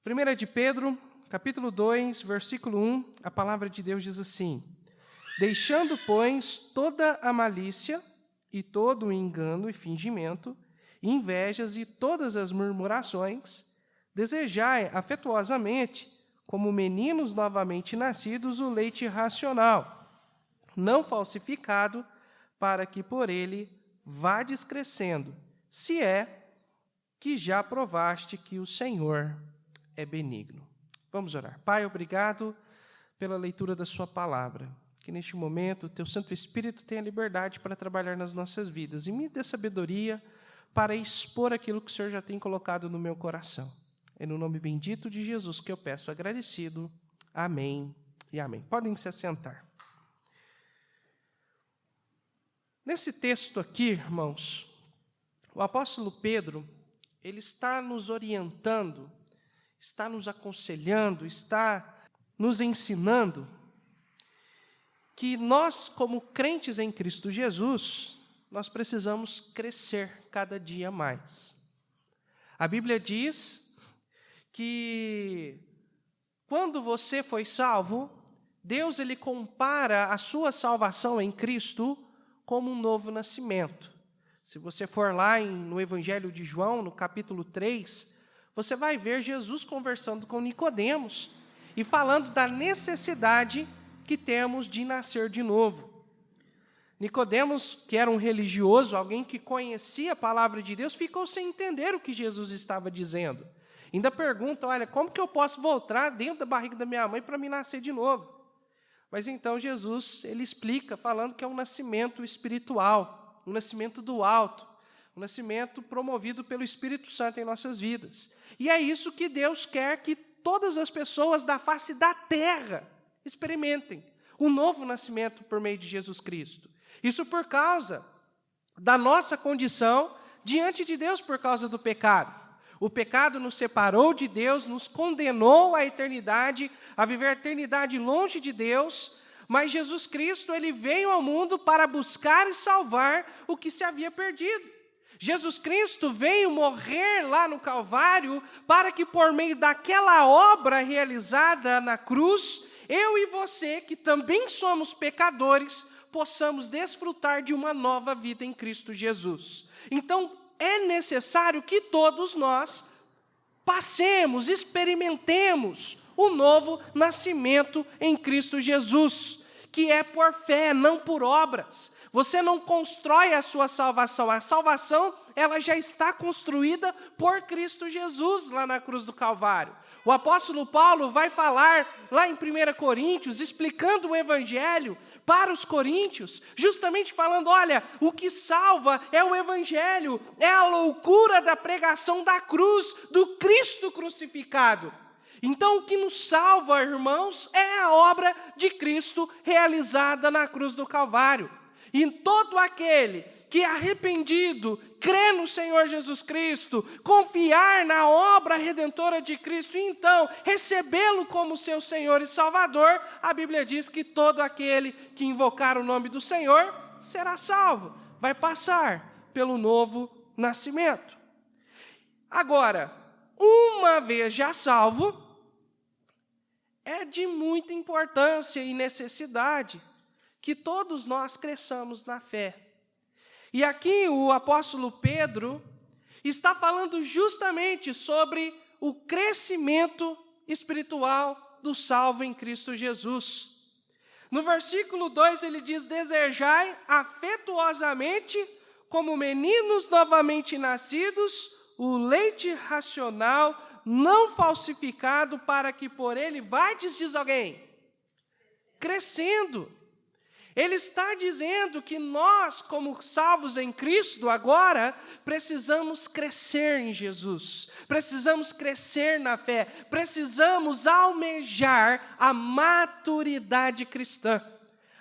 1 de Pedro, capítulo 2, versículo 1, a palavra de Deus diz assim: deixando, pois, toda a malícia e todo o engano e fingimento, invejas e todas as murmurações, desejai afetuosamente, como meninos novamente nascidos, o leite racional, não falsificado, para que por ele vades crescendo, se é que já provaste que o Senhor é benigno. Vamos orar. Pai, obrigado pela leitura da sua palavra. Que neste momento o teu Santo Espírito tenha liberdade para trabalhar nas nossas vidas e me dê sabedoria para expor aquilo que o Senhor já tem colocado no meu coração. É no nome bendito de Jesus que eu peço agradecido. Amém e amém. Podem se assentar. Nesse texto aqui, irmãos, o apóstolo Pedro, ele está nos orientando, está nos aconselhando, está nos ensinando que nós, como crentes em Cristo Jesus, nós precisamos crescer cada dia mais. A Bíblia diz que quando você foi salvo, Deus ele compara a sua salvação em Cristo como um novo nascimento. Se você for lá no Evangelho de João, no capítulo 3, você vai ver Jesus conversando com Nicodemos e falando da necessidade que temos de nascer de novo. Nicodemos, que era um religioso, alguém que conhecia a palavra de Deus, ficou sem entender o que Jesus estava dizendo. Ainda pergunta, olha, como que eu posso voltar dentro da barriga da minha mãe para me nascer de novo? Mas então Jesus, ele explica, falando que é um nascimento espiritual, um nascimento do alto, um nascimento promovido pelo Espírito Santo em nossas vidas. E é isso que Deus quer que todas as pessoas da face da terra experimentem, o novo nascimento por meio de Jesus Cristo. Isso por causa da nossa condição diante de Deus por causa do pecado. O pecado nos separou de Deus, nos condenou à eternidade, a viver a eternidade longe de Deus, mas Jesus Cristo, ele veio ao mundo para buscar e salvar o que se havia perdido. Jesus Cristo veio morrer lá no Calvário para que por meio daquela obra realizada na cruz, eu e você, que também somos pecadores, possamos desfrutar de uma nova vida em Cristo Jesus. Então, é necessário que todos nós passemos, experimentemos o novo nascimento em Cristo Jesus, que é por fé, não por obras. Você não constrói a sua salvação. A salvação, ela já está construída por Cristo Jesus lá na cruz do Calvário. O apóstolo Paulo vai falar lá em 1 Coríntios, explicando o Evangelho para os coríntios, justamente falando, olha, o que salva é o Evangelho, é a loucura da pregação da cruz, do Cristo crucificado. Então, o que nos salva, irmãos, é a obra de Cristo realizada na cruz do Calvário. E todo aquele que arrependido, crê no Senhor Jesus Cristo, confiar na obra redentora de Cristo e então recebê-lo como seu Senhor e Salvador, a Bíblia diz que todo aquele que invocar o nome do Senhor será salvo, vai passar pelo novo nascimento. Agora, uma vez já salvo, é de muita importância e necessidade que todos nós cresçamos na fé. E aqui o apóstolo Pedro está falando justamente sobre o crescimento espiritual do salvo em Cristo Jesus. No versículo 2 ele diz, desejai afetuosamente, como meninos novamente nascidos, o leite racional, não falsificado, para que por ele vades, diz alguém, crescendo. Ele está dizendo que nós, como salvos em Cristo agora, precisamos crescer em Jesus, precisamos crescer na fé, precisamos almejar a maturidade cristã.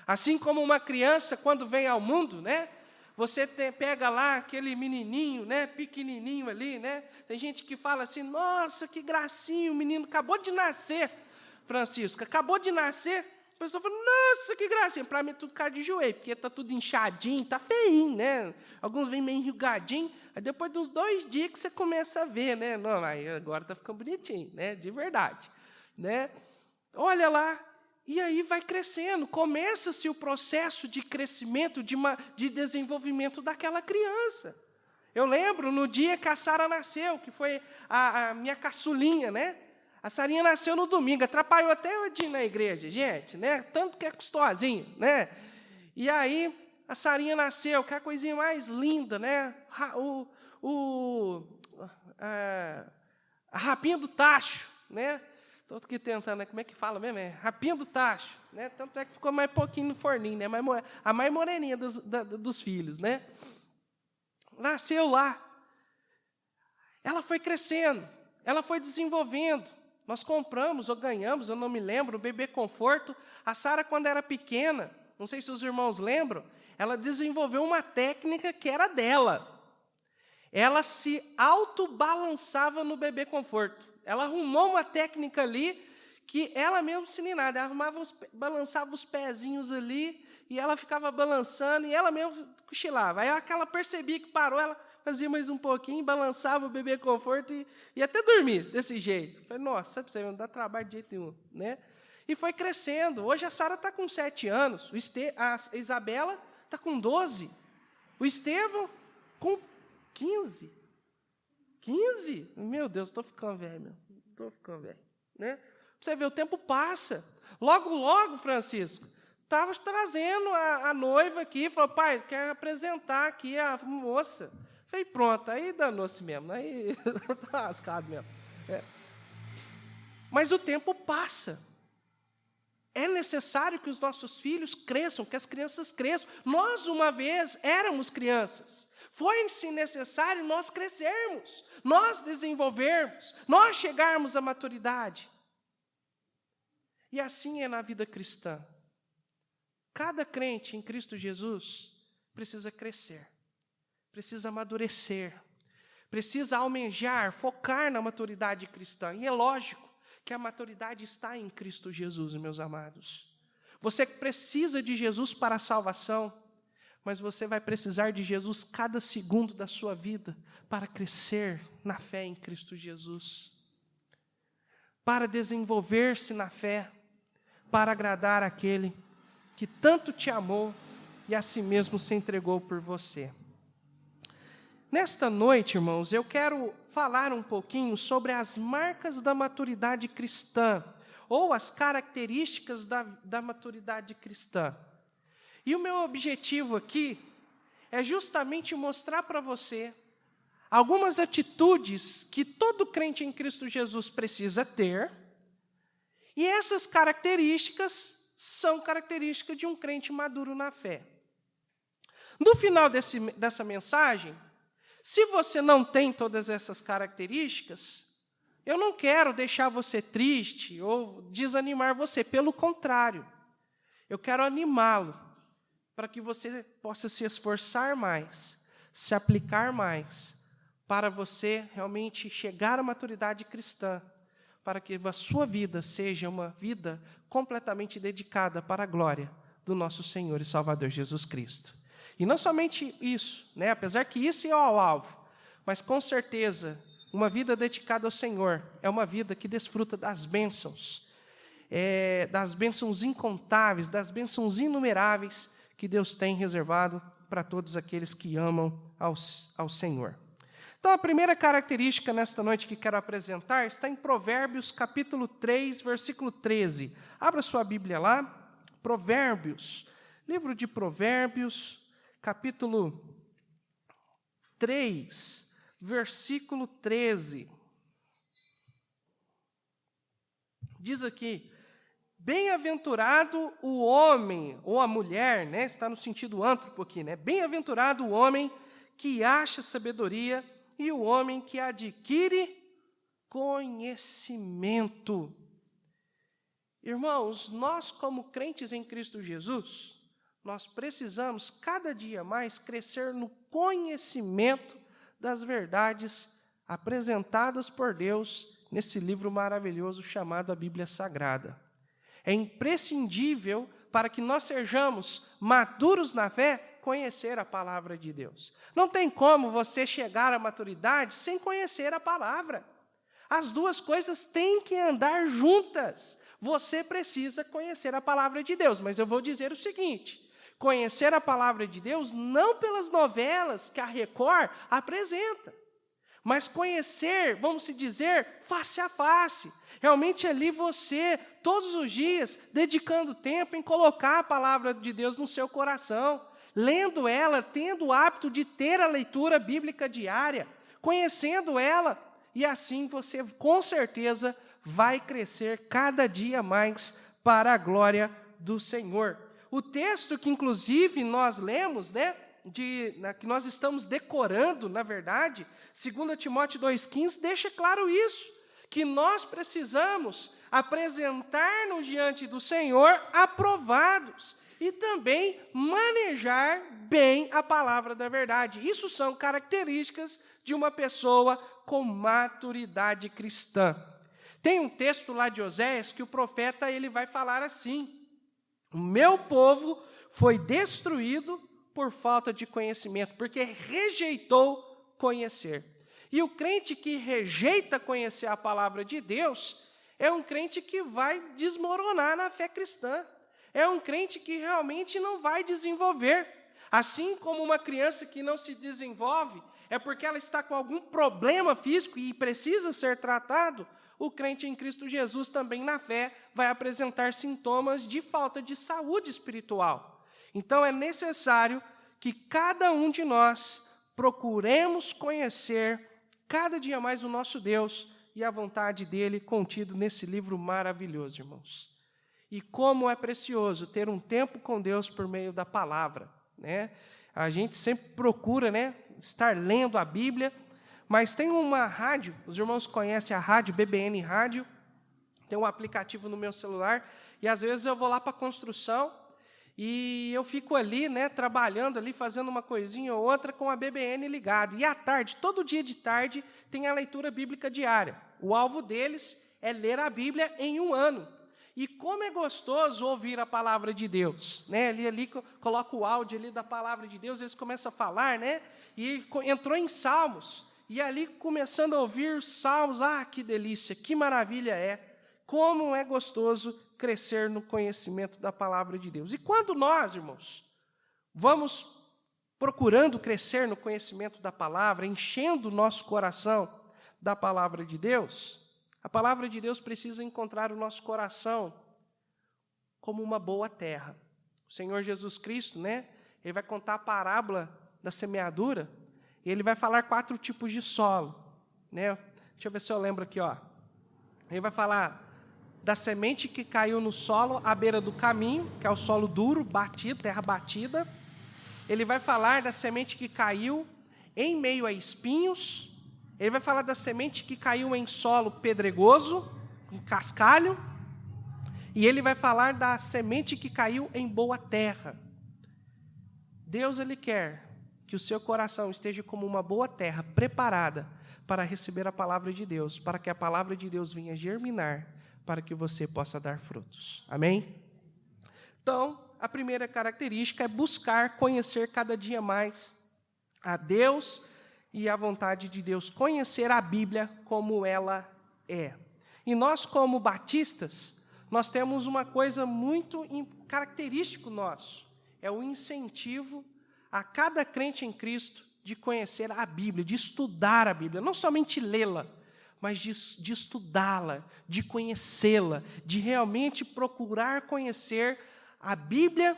Assim como uma criança, quando vem ao mundo, né? Você pega lá aquele menininho, né, pequenininho ali, né? Tem gente que fala assim, nossa, que gracinha, o menino acabou de nascer, Francisco, acabou de nascer. pessoa fala, nossa, que gracinha. Para mim é tudo cara de joelho, porque está tudo inchadinho, está feinho, né? Alguns vêm meio enrugadinho, aí depois de uns 2 dias que você começa a ver, né? Não, aí agora está ficando bonitinho, né? De verdade, né? Olha lá, e aí vai crescendo, começa-se o processo de crescimento, de desenvolvimento daquela criança. Eu lembro no dia que a Sara nasceu, que foi a minha caçulinha, né? A Sarinha nasceu no domingo, atrapalhou até eu ir na igreja, gente, né? Tanto que é gostosinho, né? E aí, a Sarinha nasceu, que é a coisinha mais linda, né? A rapinha do tacho, né? Estou aqui tentando, né? Como é que fala mesmo? É rapinha do tacho, né? Tanto é que ficou mais pouquinho no forninho, né? A mais moreninha dos filhos, né? Nasceu lá. Ela foi crescendo, ela foi desenvolvendo. Nós compramos ou ganhamos, eu não me lembro, o bebê conforto. A Sara, quando era pequena, não sei se os irmãos lembram, ela desenvolveu uma técnica que era dela. Ela se autobalançava no bebê conforto. Ela arrumou uma técnica ali que ela mesma se ninada. Ela balançava os pezinhos ali e ela ficava balançando e ela mesma cochilava. Aí ela percebia que parou, ela fazia mais um pouquinho, balançava o bebê conforto e até dormir desse jeito. Falei, nossa, sabe, você não dá trabalho de jeito nenhum, né? E foi crescendo. Hoje a Sara está com 7 anos, a Isabela está com 12, o Estevão com 15. 15? Meu Deus, estou ficando velho, estou ficando velho, né? Você vê, o tempo passa. Logo, Francisco, estava trazendo a noiva aqui, falou, pai, quero apresentar aqui a moça. Falei, pronto, aí danou-se mesmo, aí está lascado mesmo. É. Mas o tempo passa. É necessário que os nossos filhos cresçam, que as crianças cresçam. Nós, uma vez, éramos crianças. Foi-se necessário nós crescermos, nós desenvolvermos, nós chegarmos à maturidade. E assim é na vida cristã. Cada crente em Cristo Jesus precisa crescer, precisa amadurecer, precisa almejar, focar na maturidade cristã. E é lógico que a maturidade está em Cristo Jesus, meus amados. Você precisa de Jesus para a salvação, mas você vai precisar de Jesus cada segundo da sua vida para crescer na fé em Cristo Jesus, para desenvolver-se na fé, para agradar aquele que tanto te amou e a si mesmo se entregou por você. Nesta noite, irmãos, eu quero falar um pouquinho sobre as marcas da maturidade cristã, ou as características da maturidade cristã. E o meu objetivo aqui é justamente mostrar para você algumas atitudes que todo crente em Cristo Jesus precisa ter, e essas características são características de um crente maduro na fé. No final dessa mensagem, se você não tem todas essas características, eu não quero deixar você triste ou desanimar você, pelo contrário, eu quero animá-lo para que você possa se esforçar mais, se aplicar mais, para você realmente chegar à maturidade cristã, para que a sua vida seja uma vida completamente dedicada para a glória do nosso Senhor e Salvador Jesus Cristo. E não somente isso, né? Apesar que isso é o alvo, mas com certeza uma vida dedicada ao Senhor é uma vida que desfruta das bênçãos incontáveis, das bênçãos inumeráveis que Deus tem reservado para todos aqueles que amam ao Senhor. Então, a primeira característica nesta noite que quero apresentar está em Provérbios, capítulo 3, versículo 13. Abra sua Bíblia lá, Provérbios, livro de Provérbios, capítulo 3, versículo 13. Diz aqui, bem-aventurado o homem, ou a mulher, né? Está no sentido antropo aqui, né? Bem-aventurado o homem que acha sabedoria e o homem que adquire conhecimento. Irmãos, nós como crentes em Cristo Jesus, nós precisamos cada dia mais crescer no conhecimento das verdades apresentadas por Deus nesse livro maravilhoso chamado a Bíblia Sagrada. É imprescindível para que nós sejamos maduros na fé, conhecer a palavra de Deus. Não tem como você chegar à maturidade sem conhecer a palavra. As duas coisas têm que andar juntas. Você precisa conhecer a palavra de Deus, mas eu vou dizer o seguinte: conhecer a palavra de Deus não pelas novelas que a Record apresenta, mas conhecer, vamos dizer, face a face. Realmente ali você, todos os dias, dedicando tempo em colocar a palavra de Deus no seu coração, lendo ela, tendo o hábito de ter a leitura bíblica diária, conhecendo ela, e assim você, com certeza, vai crescer cada dia mais para a glória do Senhor. O texto que, inclusive, nós lemos, que nós estamos decorando, na verdade, 2 Timóteo 2,15, deixa claro isso, que nós precisamos apresentar-nos diante do Senhor aprovados e também manejar bem a palavra da verdade. Isso são características de uma pessoa com maturidade cristã. Tem um texto lá de Oséias que o profeta ele vai falar assim: o meu povo foi destruído por falta de conhecimento, porque rejeitou conhecer. E o crente que rejeita conhecer a palavra de Deus é um crente que vai desmoronar na fé cristã. É um crente que realmente não vai desenvolver. Assim como uma criança que não se desenvolve é porque ela está com algum problema físico e precisa ser tratado, o crente em Cristo Jesus também na fé vai apresentar sintomas de falta de saúde espiritual. Então é necessário que cada um de nós procuremos conhecer cada dia mais o nosso Deus e a vontade dele contido nesse livro maravilhoso, irmãos. E como é precioso ter um tempo com Deus por meio da palavra, né? A gente sempre procura, estar lendo a Bíblia, mas tem uma rádio, os irmãos conhecem a rádio, BBN Rádio, tem um aplicativo no meu celular, e às vezes eu vou lá para a construção, e eu fico ali, trabalhando ali, fazendo uma coisinha ou outra com a BBN ligado. E à tarde, todo dia de tarde, tem a leitura bíblica diária. O alvo deles é ler a Bíblia em um ano. E como é gostoso ouvir a palavra de Deus, Ele ali coloca o áudio ali da palavra de Deus, eles começam a falar, E entrou em Salmos. E ali começando a ouvir os Salmos, que delícia, que maravilha é. Como é gostoso crescer no conhecimento da palavra de Deus. E quando nós, irmãos, vamos procurando crescer no conhecimento da palavra, enchendo o nosso coração da palavra de Deus, a palavra de Deus precisa encontrar o nosso coração como uma boa terra. O Senhor Jesus Cristo, Ele vai contar a parábola da semeadura, e Ele vai falar 4 tipos de solo, Deixa eu ver se eu lembro aqui, Ele vai falar da semente que caiu no solo à beira do caminho, que é o solo duro, batido, terra batida. Ele vai falar da semente que caiu em meio a espinhos. Ele vai falar da semente que caiu em solo pedregoso, em cascalho. E ele vai falar da semente que caiu em boa terra. Deus, Ele quer que o seu coração esteja como uma boa terra, preparada para receber a palavra de Deus, para que a palavra de Deus venha germinar, para que você possa dar frutos. Amém? Então, a primeira característica é buscar conhecer cada dia mais a Deus e a vontade de Deus, conhecer a Bíblia como ela é. E nós, como batistas, nós temos uma coisa muito característica nosso, é o incentivo a cada crente em Cristo de conhecer a Bíblia, de estudar a Bíblia, não somente lê-la, mas de estudá-la, de conhecê-la, de realmente procurar conhecer a Bíblia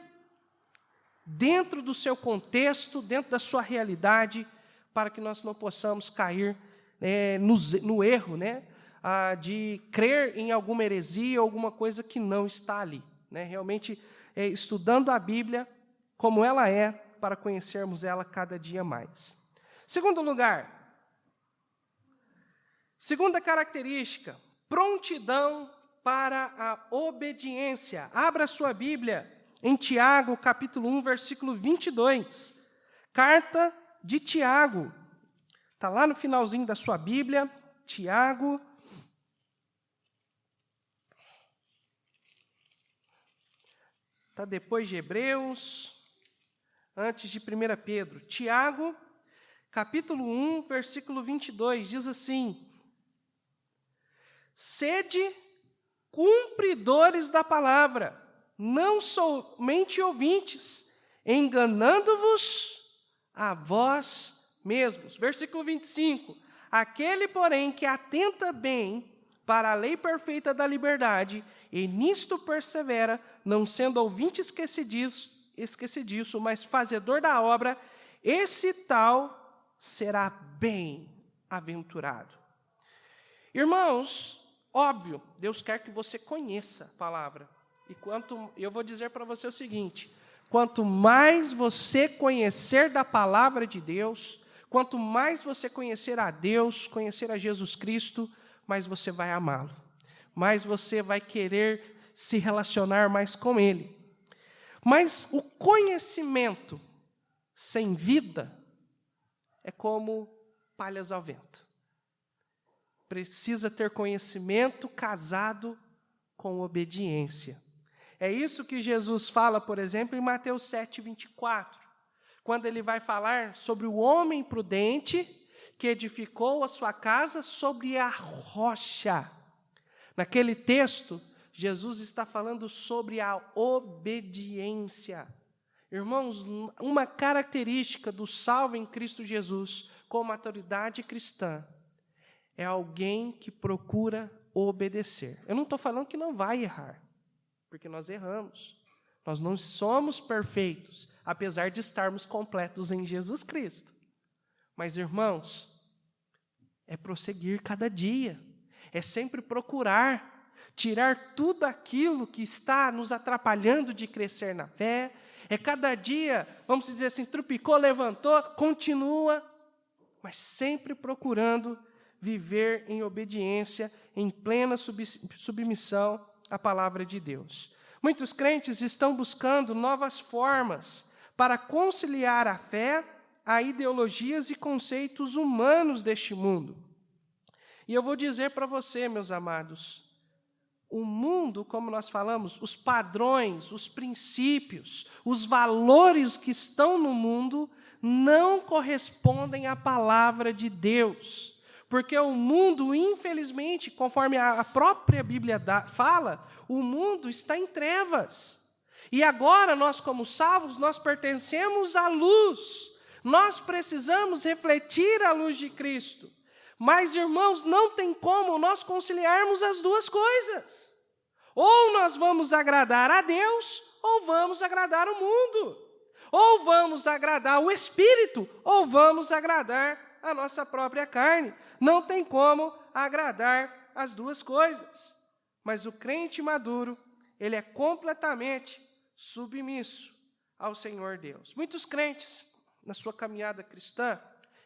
dentro do seu contexto, dentro da sua realidade, para que nós não possamos cair no erro, de crer em alguma heresia, alguma coisa que não está ali. Realmente, estudando a Bíblia como ela é, para conhecermos ela cada dia mais. Segundo lugar, segunda característica, prontidão para a obediência. Abra sua Bíblia em Tiago, capítulo 1, versículo 22. Carta de Tiago. Está lá no finalzinho da sua Bíblia, Tiago. Está depois de Hebreus, antes de 1 Pedro. Tiago, capítulo 1, versículo 22, diz assim: sede cumpridores da palavra, não somente ouvintes, enganando-vos a vós mesmos. Versículo 25. Aquele, porém, que atenta bem para a lei perfeita da liberdade, e nisto persevera, não sendo ouvinte esquecidiço, mas fazedor da obra, esse tal será bem-aventurado. Irmãos, óbvio, Deus quer que você conheça a palavra. E eu vou dizer para você o seguinte: quanto mais você conhecer da palavra de Deus, quanto mais você conhecer a Deus, conhecer a Jesus Cristo, mais você vai amá-lo, mais você vai querer se relacionar mais com Ele. Mas o conhecimento sem vida é como palhas ao vento. Precisa ter conhecimento casado com obediência. É isso que Jesus fala, por exemplo, em Mateus 7:24, quando ele vai falar sobre o homem prudente que edificou a sua casa sobre a rocha. Naquele texto, Jesus está falando sobre a obediência. Irmãos, uma característica do salvo em Cristo Jesus com maturidade cristã é alguém que procura obedecer. Eu não estou falando que não vai errar, porque nós erramos. Nós não somos perfeitos, apesar de estarmos completos em Jesus Cristo. Mas, irmãos, é prosseguir cada dia, é sempre procurar tirar tudo aquilo que está nos atrapalhando de crescer na fé. É cada dia, vamos dizer assim, trupicou, levantou, continua, mas sempre procurando viver em obediência, em plena submissão à palavra de Deus. Muitos crentes estão buscando novas formas para conciliar a fé a ideologias e conceitos humanos deste mundo. E eu vou dizer para você, meus amados, o mundo, como nós falamos, os padrões, os princípios, os valores que estão no mundo não correspondem à palavra de Deus. Porque o mundo, infelizmente, conforme a própria Bíblia fala, o mundo está em trevas. E agora, nós como salvos, nós pertencemos à luz. Nós precisamos refletir a luz de Cristo. Mas, irmãos, não tem como nós conciliarmos as duas coisas. Ou nós vamos agradar a Deus, ou vamos agradar o mundo. Ou vamos agradar o Espírito, ou vamos agradar a nossa própria carne. Não tem como agradar as duas coisas. Mas o crente maduro, ele é completamente submisso ao Senhor Deus. Muitos crentes, na sua caminhada cristã,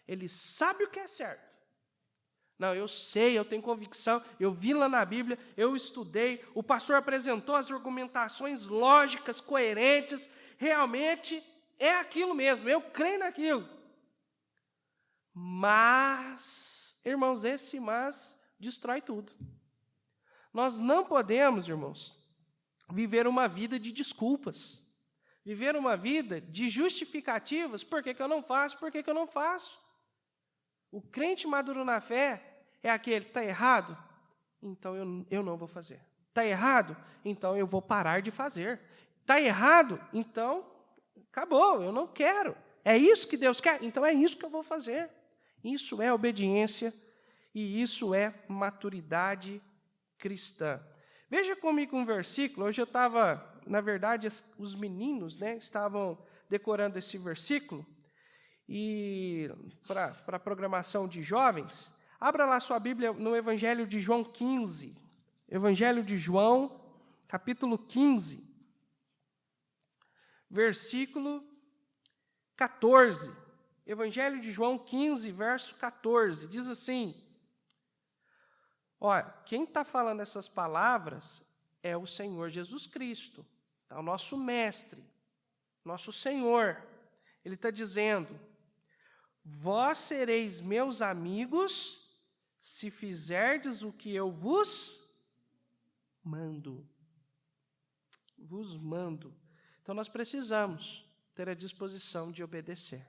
eles sabem o que é certo. Não, eu sei, eu tenho convicção, eu vi lá na Bíblia, eu estudei, o pastor apresentou as argumentações lógicas, coerentes, realmente é aquilo mesmo, eu creio naquilo. Mas, irmãos, esse mas destrói tudo. Nós não podemos, irmãos, viver uma vida de desculpas, viver uma vida de justificativas, por que eu não faço, por que eu não faço. O crente maduro na fé é aquele, está errado? Então eu não vou fazer. Está errado? Então eu vou parar de fazer. Está errado? Então acabou, eu não quero. É isso que Deus quer? Então é isso que eu vou fazer. Isso é obediência e isso é maturidade cristã. Veja comigo um versículo. Hoje eu estava, na verdade, os meninos, estavam decorando esse versículo. E para a programação de jovens, abra lá sua Bíblia no Evangelho de João 15. Evangelho de João, capítulo 15, versículo 14. Evangelho de João 15, verso 14, diz assim: olha, quem está falando essas palavras é o Senhor Jesus Cristo, tá? O nosso mestre, nosso Senhor. Ele está dizendo: vós sereis meus amigos se fizerdes o que eu vos mando. Vos mando. Então, nós precisamos ter a disposição de obedecer.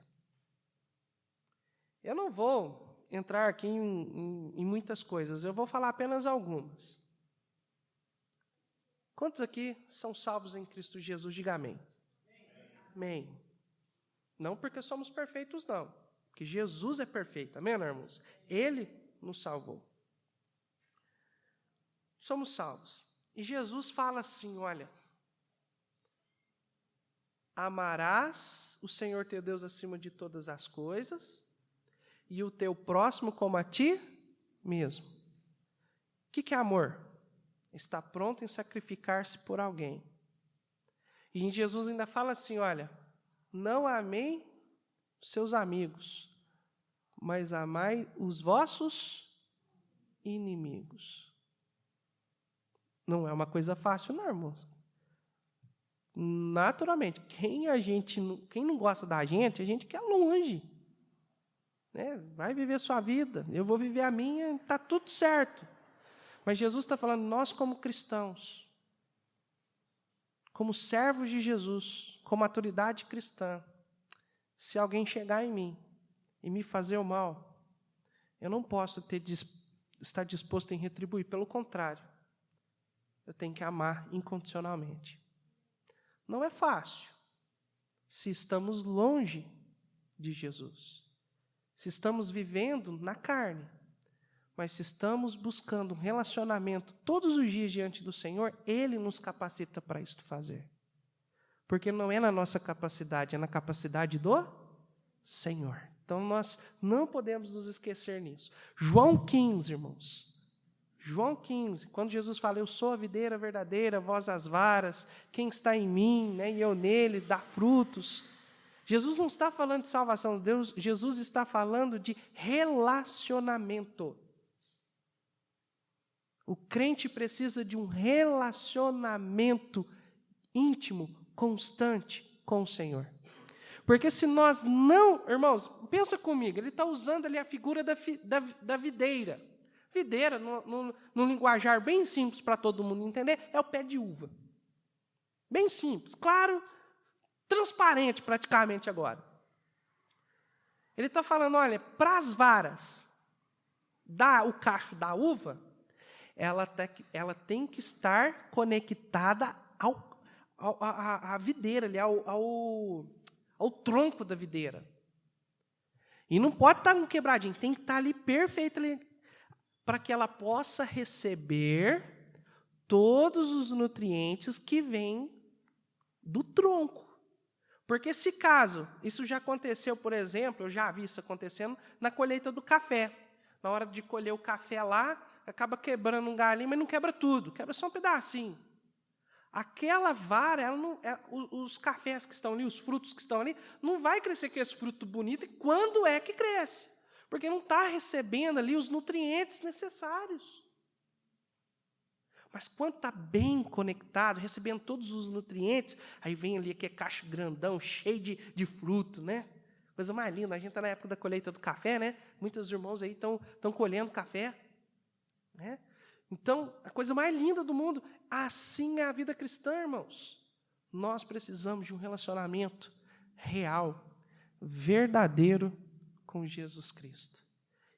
Eu não vou entrar aqui em muitas coisas, eu vou falar apenas algumas. Quantos aqui são salvos em Cristo Jesus? Diga amém. Amém. Não porque somos perfeitos, não. Porque Jesus é perfeito. Amém, irmãos? Ele nos salvou. Somos salvos. E Jesus fala assim, olha, amarás o Senhor teu Deus acima de todas as coisas e o teu próximo como a ti mesmo. O que é amor? Está pronto em sacrificar-se por alguém. E em Jesus ainda fala assim, olha, não amei seus amigos, mas amai os vossos inimigos. Não é uma coisa fácil, não, irmãos. Naturalmente, quem não gosta da gente, a gente quer longe. Né? Vai viver sua vida, eu vou viver a minha, está tudo certo. Mas Jesus está falando, nós como cristãos, como servos de Jesus, como autoridade cristã, se alguém chegar em mim e me fazer o mal, eu não posso estar disposto em retribuir. Pelo contrário, eu tenho que amar incondicionalmente. Não é fácil se estamos longe de Jesus, se estamos vivendo na carne, mas se estamos buscando um relacionamento todos os dias diante do Senhor, Ele nos capacita para isto fazer. Porque não é na nossa capacidade, é na capacidade do Senhor. Então, nós não podemos nos esquecer nisso. João 15, irmãos. João 15, quando Jesus fala, eu sou a videira verdadeira, vós as varas, quem está em mim, né, e eu nele, dá frutos. Jesus não está falando de salvação de Deus, Jesus está falando de relacionamento. O crente precisa de um relacionamento íntimo, constante com o Senhor. Porque se nós não, irmãos, pensa comigo, ele está usando ali a figura da videira. Videira, num linguajar bem simples para todo mundo entender, é o pé de uva. Bem simples, claro, transparente praticamente agora. Ele está falando, olha, para as varas, o cacho da uva, ela tem que estar conectada à videira, ali, ao tronco da videira. E não pode estar um quebradinho, tem que estar ali perfeito, para que ela possa receber todos os nutrientes que vêm do tronco. Porque se caso, isso já aconteceu, por exemplo, eu já vi isso acontecendo na colheita do café. Na hora de colher o café lá, acaba quebrando um galinho, mas não quebra tudo, quebra só um pedacinho. Aquela vara, os cafés que estão ali, os frutos que estão ali, não vai crescer com esse fruto bonito, e quando é que cresce? Porque não está recebendo ali os nutrientes necessários. Mas quando está bem conectado, recebendo todos os nutrientes, aí vem ali aquele cacho grandão, cheio de fruto, né? Coisa mais linda. A gente está na época da colheita do café, né? Muitos irmãos aí estão colhendo café, né? Então, a coisa mais linda do mundo. Assim é a vida cristã, irmãos. Nós precisamos de um relacionamento real, verdadeiro com Jesus Cristo.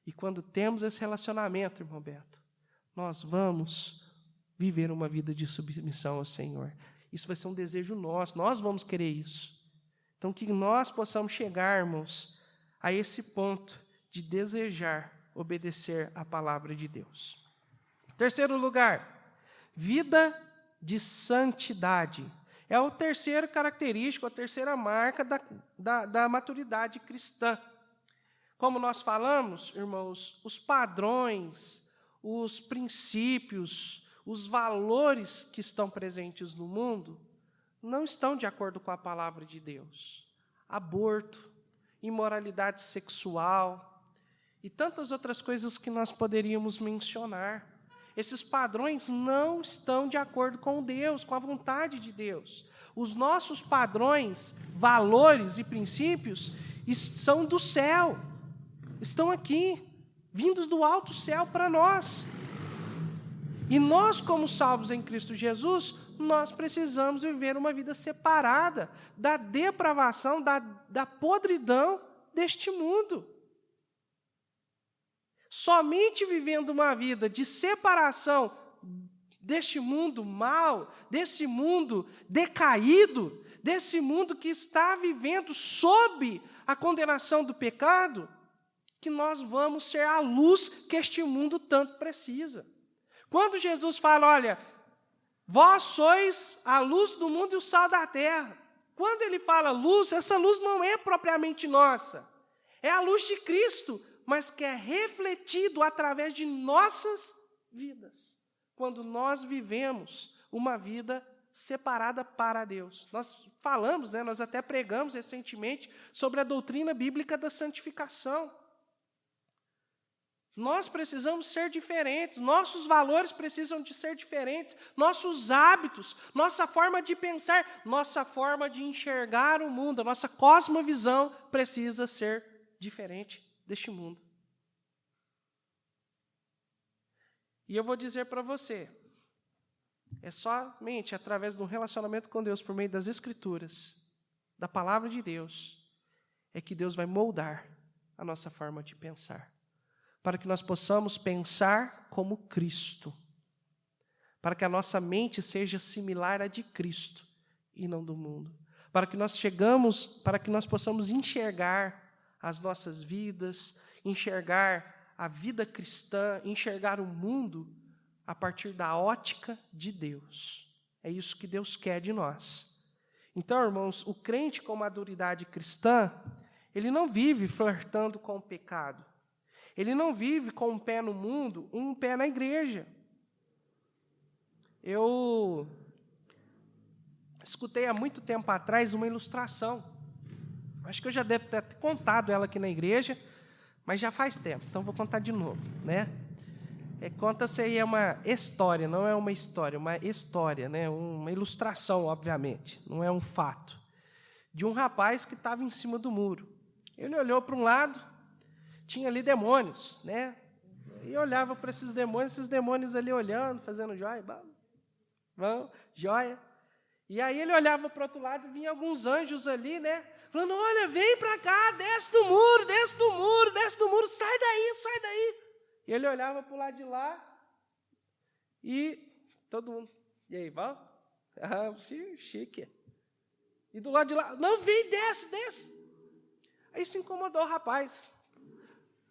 E quando temos esse relacionamento, irmão Beto, nós vamos viver uma vida de submissão ao Senhor. Isso vai ser um desejo nosso, nós vamos querer isso. Então, que nós possamos chegar, irmãos, a esse ponto de desejar obedecer à palavra de Deus. Terceiro lugar, vida de santidade. É o terceiro característico, a terceira marca da maturidade cristã. Como nós falamos, irmãos, os padrões, os princípios, os valores que estão presentes no mundo não estão de acordo com a palavra de Deus. Aborto, imoralidade sexual e tantas outras coisas que nós poderíamos mencionar. Esses padrões não estão de acordo com Deus, com a vontade de Deus. Os nossos padrões, valores e princípios são do céu, estão aqui, vindos do alto céu para nós. E nós, como salvos em Cristo Jesus, nós precisamos viver uma vida separada da depravação, da podridão deste mundo. Somente vivendo uma vida de separação deste mundo mau, desse mundo decaído, desse mundo que está vivendo sob a condenação do pecado, que nós vamos ser a luz que este mundo tanto precisa. Quando Jesus fala, olha, vós sois a luz do mundo e o sal da terra. Quando ele fala luz, essa luz não é propriamente nossa. É a luz de Cristo, mas que é refletido através de nossas vidas. Quando nós vivemos uma vida separada para Deus. Nós falamos, nós até pregamos recentemente sobre a doutrina bíblica da santificação. Nós precisamos ser diferentes, nossos valores precisam de ser diferentes, nossos hábitos, nossa forma de pensar, nossa forma de enxergar o mundo, a nossa cosmovisão precisa ser diferente deste mundo. E eu vou dizer para você, é somente através de um relacionamento com Deus, por meio das Escrituras, da Palavra de Deus, é que Deus vai moldar a nossa forma de pensar. Para que nós possamos pensar como Cristo. Para que a nossa mente seja similar à de Cristo e não do mundo. Para que nós possamos enxergar as nossas vidas, enxergar a vida cristã, enxergar o mundo a partir da ótica de Deus. É isso que Deus quer de nós. Então, irmãos, o crente com maturidade cristã, ele não vive flertando com o pecado. Ele não vive com um pé no mundo, um pé na igreja. Eu escutei há muito tempo atrás uma ilustração. Acho que eu já devo ter contado ela aqui na igreja, mas já faz tempo, então vou contar de novo, Conta-se aí uma história, não é uma história, uma história, uma ilustração, obviamente, não é um fato, de um rapaz que estava em cima do muro. Ele olhou para um lado, tinha ali demônios, E olhava para esses demônios ali olhando, fazendo joia, vão, joia. E aí ele olhava para o outro lado e vinha alguns anjos ali, Falando, olha, vem para cá, desce do muro, sai daí. E ele olhava para o lado de lá e todo mundo, e aí, vão? Chique. E do lado de lá, não, vem, desce. Aí isso incomodou o rapaz.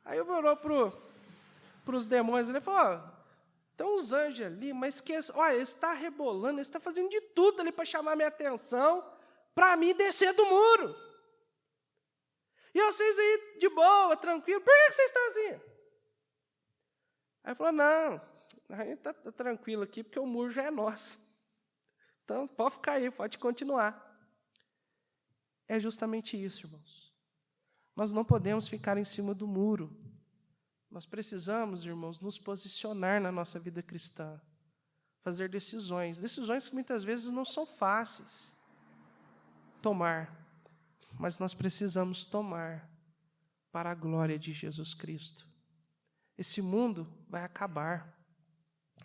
Aí eu virou para os demônios, ele falou, estão os anjos ali, mas olha, ele está rebolando, ele está fazendo de tudo ali para chamar minha atenção, para mim descer do muro. E vocês aí, de boa, tranquilo, por que vocês estão assim? Aí ele falou, não, a gente está tranquilo aqui, porque o muro já é nosso. Então, pode ficar aí, pode continuar. É justamente isso, irmãos. Nós não podemos ficar em cima do muro. Nós precisamos, irmãos, nos posicionar na nossa vida cristã. Fazer decisões que muitas vezes não são fáceis tomar, mas nós precisamos tomar para a glória de Jesus Cristo. Esse mundo vai acabar.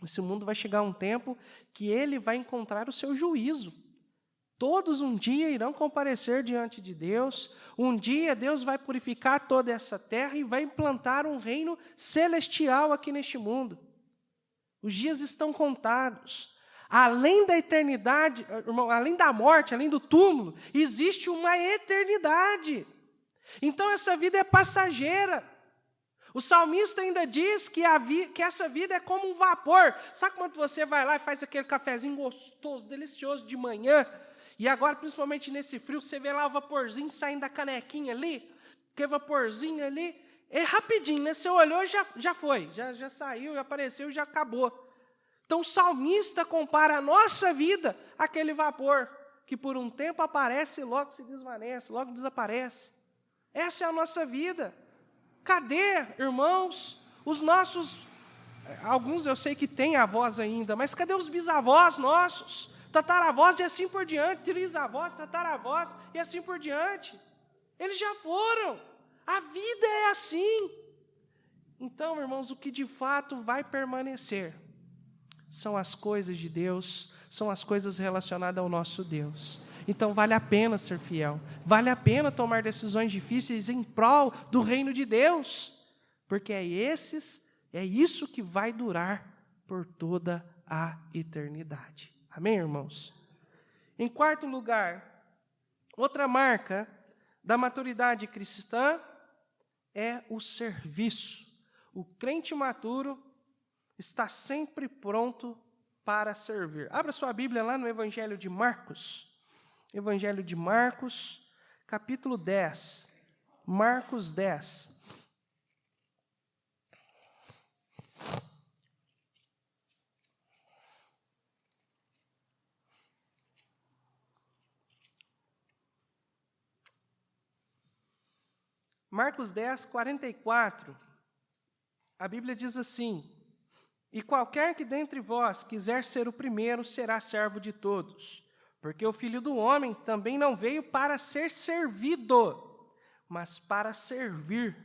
Esse mundo vai chegar um tempo que ele vai encontrar o seu juízo. Todos um dia irão comparecer diante de Deus. Um dia Deus vai purificar toda essa terra e vai implantar um reino celestial aqui neste mundo. Os dias estão contados. Além da eternidade, irmão, além da morte, além do túmulo, existe uma eternidade. Então essa vida é passageira. O salmista ainda diz que essa vida é como um vapor. Sabe quando você vai lá e faz aquele cafezinho gostoso, delicioso de manhã? E agora, principalmente nesse frio, você vê lá o vaporzinho saindo da canequinha ali, aquele vaporzinho ali, é rapidinho, Você olhou e já foi, já saiu, já apareceu e já acabou. Então o salmista compara a nossa vida àquele vapor, que por um tempo aparece e logo se desvanece, logo desaparece. Essa é a nossa vida. Cadê, irmãos, os nossos, alguns eu sei que têm avós ainda, mas cadê os bisavós nossos? Tataravós e assim por diante, trisavós, tataravós e assim por diante. Eles já foram. A vida é assim. Então, irmãos, o que de fato vai permanecer são as coisas de Deus, são as coisas relacionadas ao nosso Deus. Então vale a pena ser fiel, vale a pena tomar decisões difíceis em prol do reino de Deus, porque é isso que vai durar por toda a eternidade. Amém, irmãos? Em quarto lugar, outra marca da maturidade cristã é o serviço. O crente maturo está sempre pronto para servir. Abra sua Bíblia lá no Evangelho de Marcos. Evangelho de Marcos, capítulo 10. Marcos 10. Marcos 10, 44, a Bíblia diz assim: e qualquer que dentre vós quiser ser o primeiro, será servo de todos. Porque o Filho do Homem também não veio para ser servido, mas para servir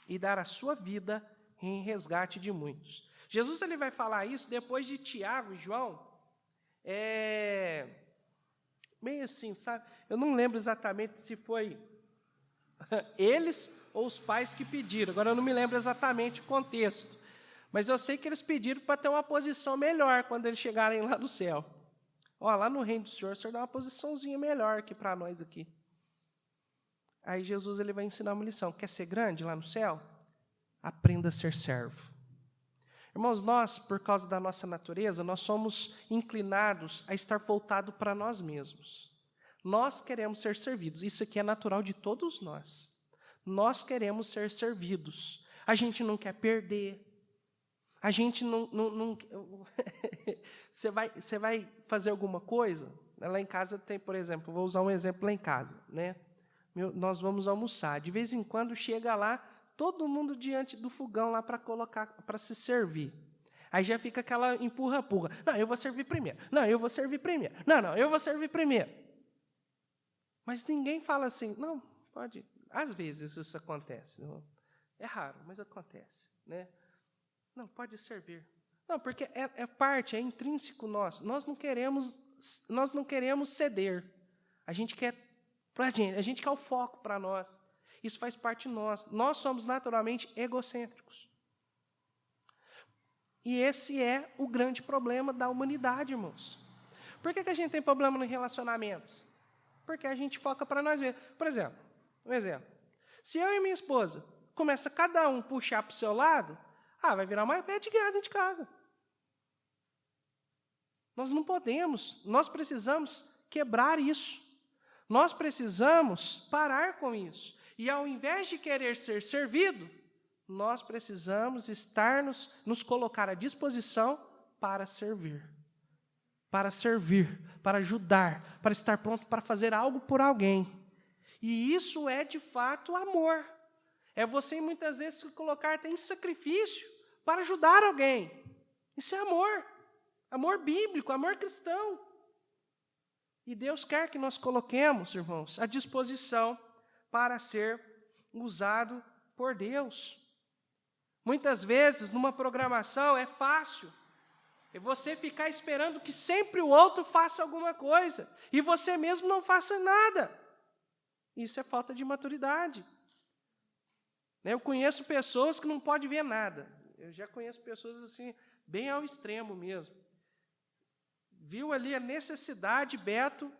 e dar a sua vida em resgate de muitos. Jesus ele vai falar isso depois de Tiago e João. Meio assim, sabe? Eu não lembro exatamente se foi eles ou os pais que pediram. Agora eu não me lembro exatamente o contexto. Mas eu sei que eles pediram para ter uma posição melhor quando eles chegarem lá no céu. Lá no reino do Senhor, o Senhor dá uma posiçãozinha melhor aqui para nós aqui. Aí Jesus ele vai ensinar uma lição. Quer ser grande lá no céu? Aprenda a ser servo. Irmãos, nós, por causa da nossa natureza, nós somos inclinados a estar voltado para nós mesmos. Nós queremos ser servidos. Isso aqui é natural de todos nós. Nós queremos ser servidos. A gente não quer perder. A gente não Você vai fazer alguma coisa? Lá em casa tem, por exemplo, vou usar um exemplo lá em casa, né? Nós vamos almoçar. De vez em quando chega lá, todo mundo diante do fogão lá para colocar, para se servir. Aí já fica aquela empurra-purra. Não, eu vou servir primeiro. Não, eu vou servir primeiro. Não, eu vou servir primeiro. Mas ninguém fala assim, não, pode. Às vezes isso acontece. É raro, mas acontece, né? Não, pode servir. Não, porque é parte, é intrínseco nosso. Nós não queremos ceder. A gente quer o foco para nós. Isso faz parte de nós. Nós somos naturalmente egocêntricos. E esse é o grande problema da humanidade, irmãos. Por que a gente tem problema no relacionamentos? Porque a gente foca para nós mesmos. Por exemplo, um exemplo. Se eu e minha esposa começa cada um puxar para o seu lado, vai virar uma pé de guerra dentro de casa. Nós não podemos, nós precisamos quebrar isso. Nós precisamos parar com isso. E ao invés de querer ser servido, nós precisamos nos colocar à disposição para servir. Para servir, para ajudar, para estar pronto para fazer algo por alguém. E isso é, de fato, amor. É você, muitas vezes, se colocar até em sacrifício para ajudar alguém. Isso é amor. Amor bíblico, amor cristão. E Deus quer que nós coloquemos, irmãos, à disposição para ser usado por Deus. Muitas vezes, numa programação, é fácil. É você ficar esperando que sempre o outro faça alguma coisa. E você mesmo não faça nada. Isso é falta de maturidade. Eu conheço pessoas que não podem ver nada. Eu já conheço pessoas assim, bem ao extremo mesmo. Viu ali a necessidade, Beto,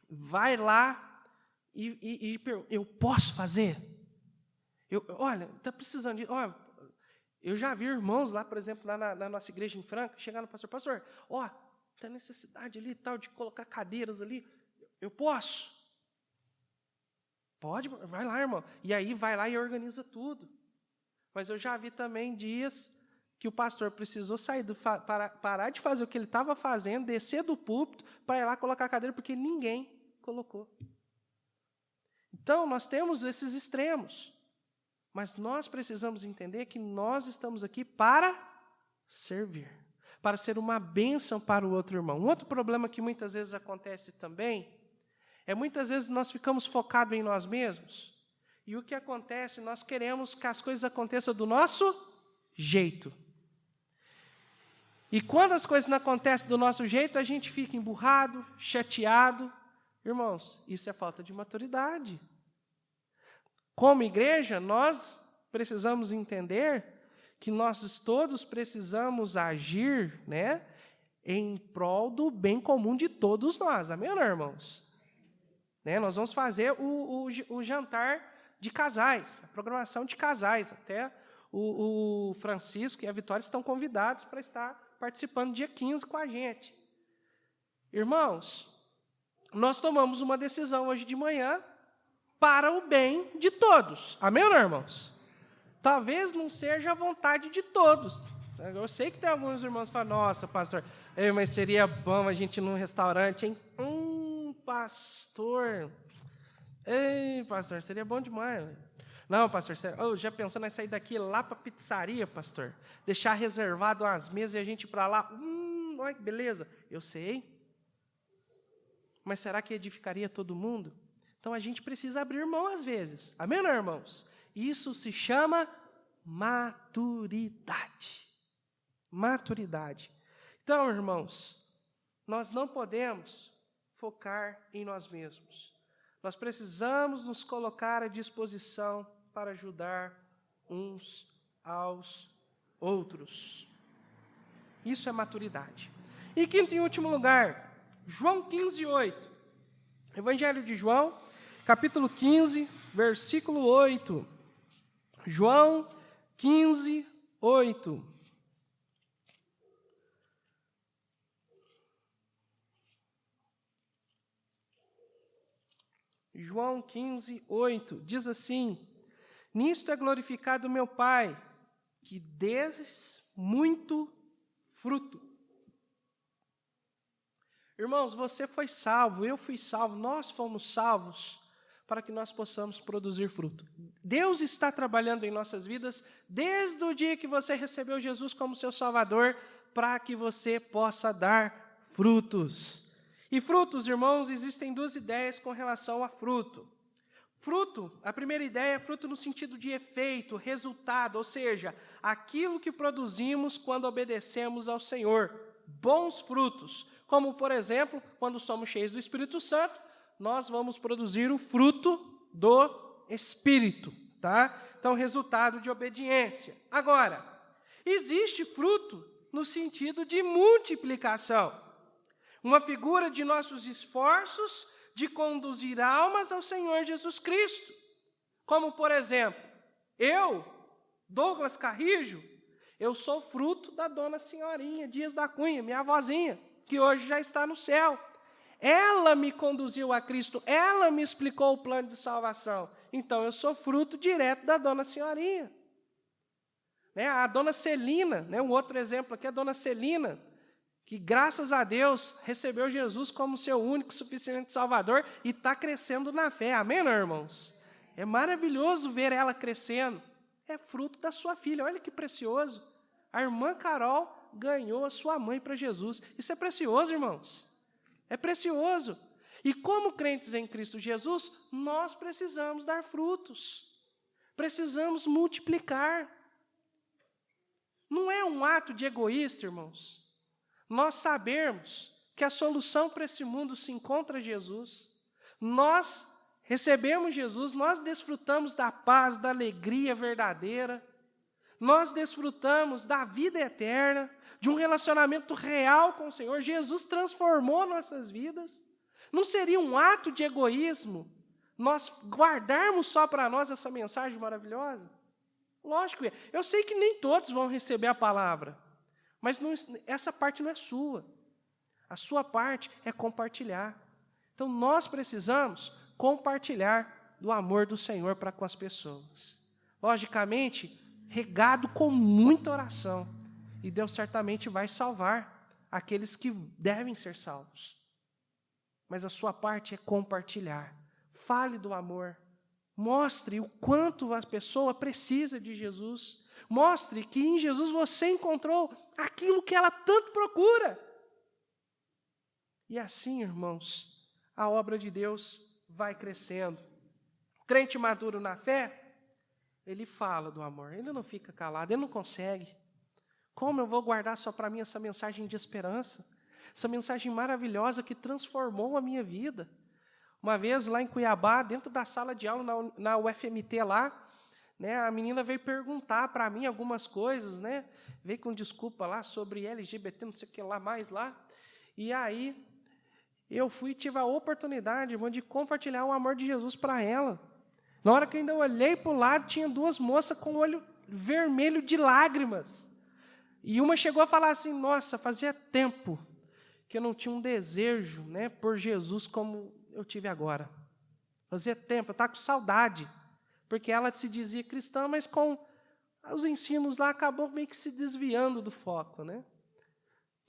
vai lá e eu posso fazer? Olha, está precisando de... Eu já vi irmãos lá, por exemplo, lá na nossa igreja em Franca, chegar no pastor, tem necessidade ali e tal, de colocar cadeiras ali, eu posso? Pode, vai lá, irmão. E aí vai lá e organiza tudo. Mas eu já vi também dias que o pastor precisou sair, parar de fazer o que ele estava fazendo, descer do púlpito, para ir lá colocar a cadeira, porque ninguém colocou. Então, nós temos esses extremos. Mas nós precisamos entender que nós estamos aqui para servir, para ser uma bênção para o outro irmão. Um outro problema que muitas vezes acontece também, muitas vezes nós ficamos focados em nós mesmos, e o que acontece, nós queremos que as coisas aconteçam do nosso jeito. E quando as coisas não acontecem do nosso jeito, a gente fica emburrado, chateado. Irmãos, isso é falta de maturidade. Como igreja, nós precisamos entender que nós todos precisamos agir, né, em prol do bem comum de todos nós. Amém, irmãos? Né, nós vamos fazer o jantar de casais, a programação de casais. Até o Francisco e a Vitória estão convidados para estar participando dia 15 com a gente. Irmãos, nós tomamos uma decisão hoje de manhã para o bem de todos. Amém, irmãos? Talvez não seja a vontade de todos. Eu sei que tem alguns irmãos que falam, nossa, pastor, mas seria bom a gente ir num restaurante, hein? Pastor. Ei, pastor, seria bom demais. Não, pastor, já pensou em sair daqui lá para a pizzaria, pastor? Deixar reservado umas mesas e a gente ir para lá? Olha que beleza. Eu sei. Mas será que edificaria todo mundo? Então, a gente precisa abrir mão às vezes. Amém, irmãos? Isso se chama maturidade. Maturidade. Então, irmãos, nós não podemos focar em nós mesmos. Nós precisamos nos colocar à disposição para ajudar uns aos outros. Isso é maturidade. E quinto e último lugar, João 15, 8. Evangelho de João, capítulo 15, versículo 8. João 15, 8. João 15, 8, diz assim: nisto é glorificado o meu Pai, que dês muito fruto. Irmãos, você foi salvo, eu fui salvo, nós fomos salvos para que nós possamos produzir fruto. Deus está trabalhando em nossas vidas desde o dia que você recebeu Jesus como seu Salvador, para que você possa dar frutos. E frutos, irmãos, existem duas ideias com relação a fruto. Fruto, a primeira ideia é fruto no sentido de efeito, resultado, ou seja, aquilo que produzimos quando obedecemos ao Senhor. Bons frutos, como, por exemplo, quando somos cheios do Espírito Santo, nós vamos produzir o fruto do Espírito, tá? Então, resultado de obediência. Agora, existe fruto no sentido de multiplicação. Uma figura de nossos esforços de conduzir almas ao Senhor Jesus Cristo. Como, por exemplo, eu, Douglas Carrijo, eu sou fruto da dona Senhorinha Dias da Cunha, minha avózinha, que hoje já está no céu. Ela me conduziu a Cristo, ela me explicou o plano de salvação. Então, eu sou fruto direto da dona Senhorinha. A dona Celina, um outro exemplo aqui, a dona Celina, que, graças a Deus, recebeu Jesus como seu único, suficiente Salvador e está crescendo na fé. Amém, irmãos? É maravilhoso ver ela crescendo. É fruto da sua filha. Olha que precioso. A irmã Carol ganhou a sua mãe para Jesus. Isso é precioso, irmãos. É precioso. E como crentes em Cristo Jesus, nós precisamos dar frutos. Precisamos multiplicar. Não é um ato de egoísta, irmãos, nós sabemos que a solução para esse mundo se encontra em Jesus. Nós recebemos Jesus, nós desfrutamos da paz, da alegria verdadeira. Nós desfrutamos da vida eterna, de um relacionamento real com o Senhor. Jesus transformou nossas vidas. Não seria um ato de egoísmo nós guardarmos só para nós essa mensagem maravilhosa? Lógico, eu sei que nem todos vão receber a palavra. Mas essa parte não é sua. A sua parte é compartilhar. Então, nós precisamos compartilhar do amor do Senhor para com as pessoas. Logicamente, regado com muita oração. E Deus certamente vai salvar aqueles que devem ser salvos. Mas a sua parte é compartilhar. Fale do amor. Mostre o quanto a pessoa precisa de Jesus. Mostre que em Jesus você encontrou aquilo que ela tanto procura. E assim, irmãos, a obra de Deus vai crescendo. O crente maduro na fé, ele fala do amor, ele não fica calado, ele não consegue. Como eu vou guardar só para mim essa mensagem de esperança? Essa mensagem maravilhosa que transformou a minha vida. Uma vez lá em Cuiabá, dentro da sala de aula, na UFMT lá, né, a menina veio perguntar para mim algumas coisas, né? Veio com desculpa lá sobre LGBT, não sei o que lá mais lá. E aí, eu fui e tive a oportunidade, irmão, de compartilhar o amor de Jesus para ela. Na hora que eu ainda olhei para o lado, tinha duas moças com o olho vermelho de lágrimas. E uma chegou a falar assim, nossa, fazia tempo que eu não tinha um desejo, né, por Jesus como eu tive agora. Fazia tempo, eu estava com saudade. Porque ela se dizia cristã, mas com os ensinos lá acabou meio que se desviando do foco, né?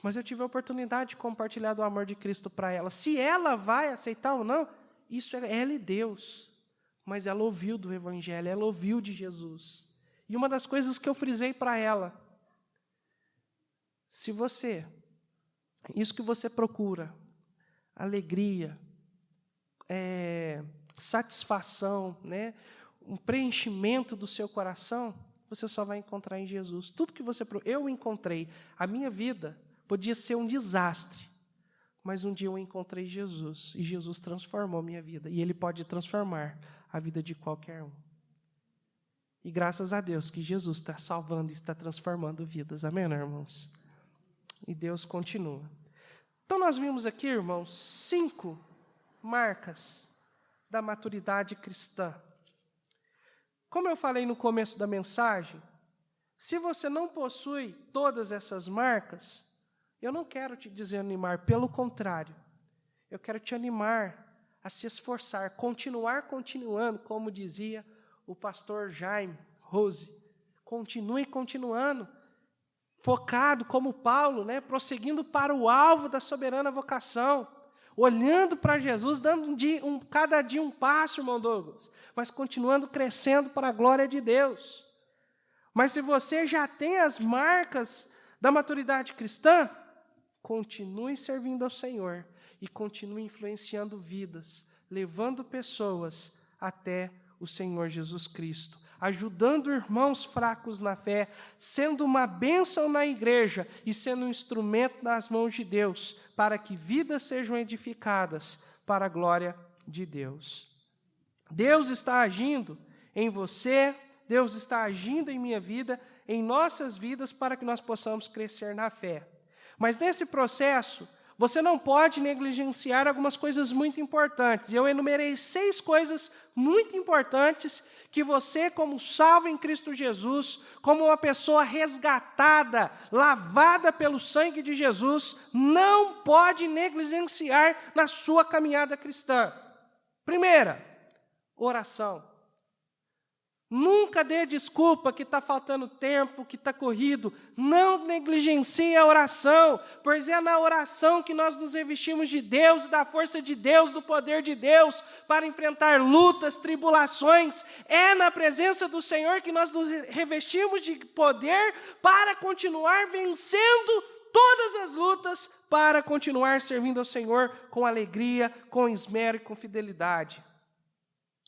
Mas eu tive a oportunidade de compartilhar do amor de Cristo para ela. Se ela vai aceitar ou não, isso é ela e Deus. Mas ela ouviu do Evangelho, ela ouviu de Jesus. E uma das coisas que eu frisei para ela, se você, isso que você procura, alegria, satisfação, né? Um preenchimento do seu coração, você só vai encontrar em Jesus. Tudo que você... Eu encontrei. A minha vida podia ser um desastre, mas um dia eu encontrei Jesus, e Jesus transformou a minha vida, e Ele pode transformar a vida de qualquer um. E graças a Deus que Jesus está salvando e está transformando vidas. Amém, irmãos? E Deus continua. Então nós vimos aqui, irmãos, 5 marcas da maturidade cristã. Como eu falei no começo da mensagem, se você não possui todas essas marcas, eu não quero te desanimar, pelo contrário, eu quero te animar a se esforçar, continuando, como dizia o pastor Jaime Rose. Continue continuando, focado como Paulo, né, prosseguindo para o alvo da soberana vocação, olhando para Jesus, dando cada dia um passo, irmão Douglas, mas continuando crescendo para a glória de Deus. Mas se você já tem as marcas da maturidade cristã, continue servindo ao Senhor e continue influenciando vidas, levando pessoas até o Senhor Jesus Cristo, ajudando irmãos fracos na fé, sendo uma bênção na igreja e sendo um instrumento nas mãos de Deus, para que vidas sejam edificadas para a glória de Deus. Deus está agindo em você, Deus está agindo em minha vida, em nossas vidas, para que nós possamos crescer na fé. Mas nesse processo, você não pode negligenciar algumas coisas muito importantes. Eu enumerei 6 coisas muito importantes que você, como salvo em Cristo Jesus, como uma pessoa resgatada, lavada pelo sangue de Jesus, não pode negligenciar na sua caminhada cristã. Primeira, oração. Nunca dê desculpa que está faltando tempo, que está corrido. Não negligencie a oração, pois é na oração que nós nos revestimos de Deus, da força de Deus, do poder de Deus, para enfrentar lutas, tribulações. É na presença do Senhor que nós nos revestimos de poder para continuar vencendo todas as lutas, para continuar servindo ao Senhor com alegria, com esmero e com fidelidade.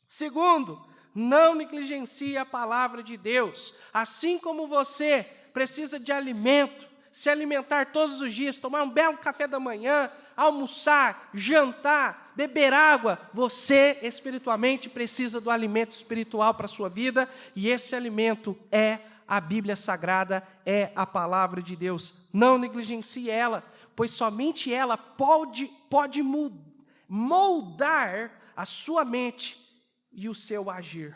Segundo, não negligencie a palavra de Deus. Assim como você precisa de alimento, se alimentar todos os dias, tomar um belo café da manhã, almoçar, jantar, beber água, você espiritualmente precisa do alimento espiritual para a sua vida, e esse alimento é a Bíblia Sagrada, é a palavra de Deus. Não negligencie ela, pois somente ela pode moldar a sua mente e o seu agir.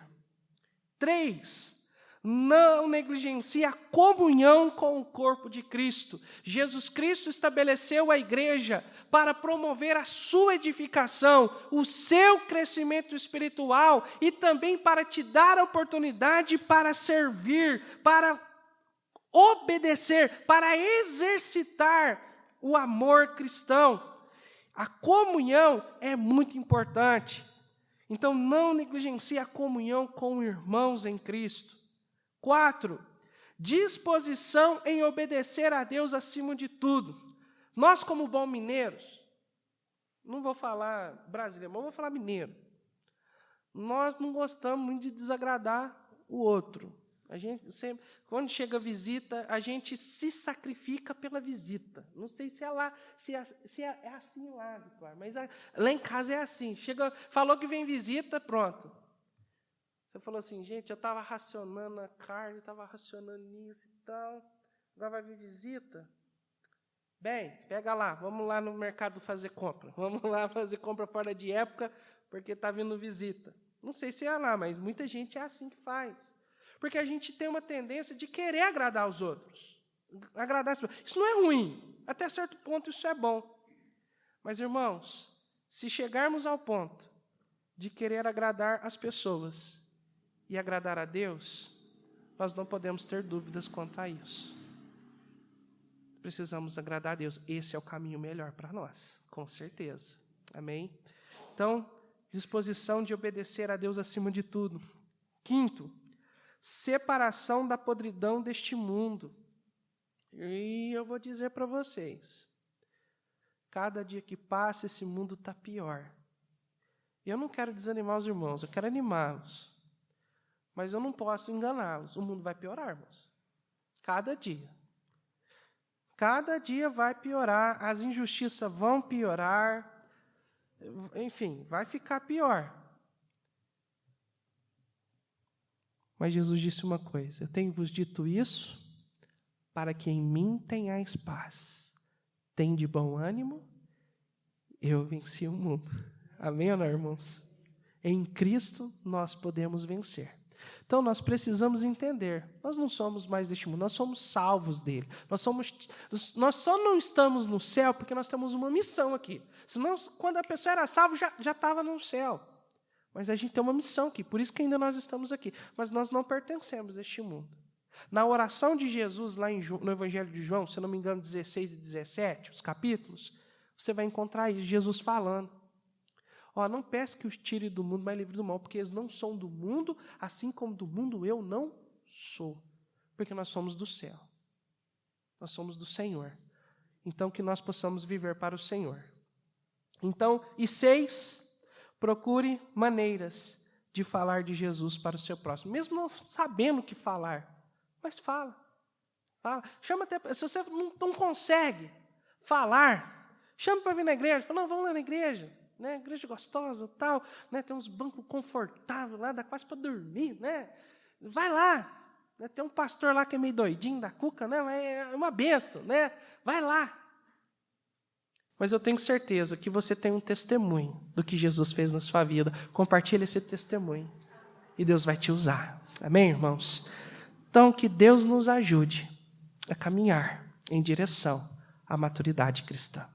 3, não negligencie a comunhão com o corpo de Cristo. Jesus Cristo estabeleceu a igreja para promover a sua edificação, o seu crescimento espiritual e também para te dar a oportunidade para servir, para obedecer, para exercitar o amor cristão. A comunhão é muito importante. Então, não negligencie a comunhão com irmãos em Cristo. 4, disposição em obedecer a Deus acima de tudo. Nós, como bons mineiros, não vou falar brasileiro, mas vou falar mineiro. Nós não gostamos muito de desagradar o outro. A gente sempre, quando chega visita, a gente se sacrifica pela visita. Não sei se é lá, se é assim lá, Vitor, mas lá em casa é assim. Chega, falou que vem visita, pronto. Você falou assim, gente, eu estava racionando a carne, estava racionando isso e tal. Agora vai vir visita? Bem, pega lá, vamos lá no mercado fazer compra. Vamos lá fazer compra fora de época, porque está vindo visita. Não sei se é lá, mas muita gente é assim que faz. Porque a gente tem uma tendência de querer agradar os outros. Agradar as pessoas. Isso não é ruim. Até certo ponto isso é bom. Mas, irmãos, se chegarmos ao ponto de querer agradar as pessoas e agradar a Deus, nós não podemos ter dúvidas quanto a isso. Precisamos agradar a Deus. Esse é o caminho melhor para nós, com certeza. Amém? Então, disposição de obedecer a Deus acima de tudo. Quinto, separação da podridão deste mundo. E eu vou dizer para vocês, cada dia que passa, esse mundo está pior. Eu não quero desanimar os irmãos, eu quero animá-los. Mas eu não posso enganá-los. O mundo vai piorar, irmãos. Cada dia. Cada dia vai piorar, as injustiças vão piorar, enfim, vai ficar pior. Mas Jesus disse uma coisa, eu tenho vos dito isso, para que em mim tenhais paz. Tem de bom ânimo, eu venci o mundo. Amém ou não, irmãos? Em Cristo nós podemos vencer. Então nós precisamos entender, nós não somos mais deste mundo, nós somos salvos dele. Nós só não estamos no céu porque nós temos uma missão aqui. Senão, quando a pessoa era salva, já estava no céu. Mas a gente tem uma missão aqui, por isso que ainda nós estamos aqui. Mas nós não pertencemos a este mundo. Na oração de Jesus, lá no Evangelho de João, se não me engano, 16 e 17, os capítulos, você vai encontrar isso, Jesus falando. Não peço que os tire do mundo, mas livre do mal, porque eles não são do mundo, assim como do mundo eu não sou. Porque nós somos do céu. Nós somos do Senhor. Então, que nós possamos viver para o Senhor. Então, e 6, procure maneiras de falar de Jesus para o seu próximo. Mesmo não sabendo o que falar, mas fala. Chama até, se você não consegue falar, chama para vir na igreja. Fala, não, vamos lá na igreja. Né, igreja gostosa, tal, né, tem uns bancos confortáveis lá, dá quase para dormir, né? Vai lá, né, tem um pastor lá que é meio doidinho da cuca, né, mas é uma bênção, né? Vai lá. Mas eu tenho certeza que você tem um testemunho do que Jesus fez na sua vida. Compartilhe esse testemunho e Deus vai te usar. Amém, irmãos? Então, que Deus nos ajude a caminhar em direção à maturidade cristã.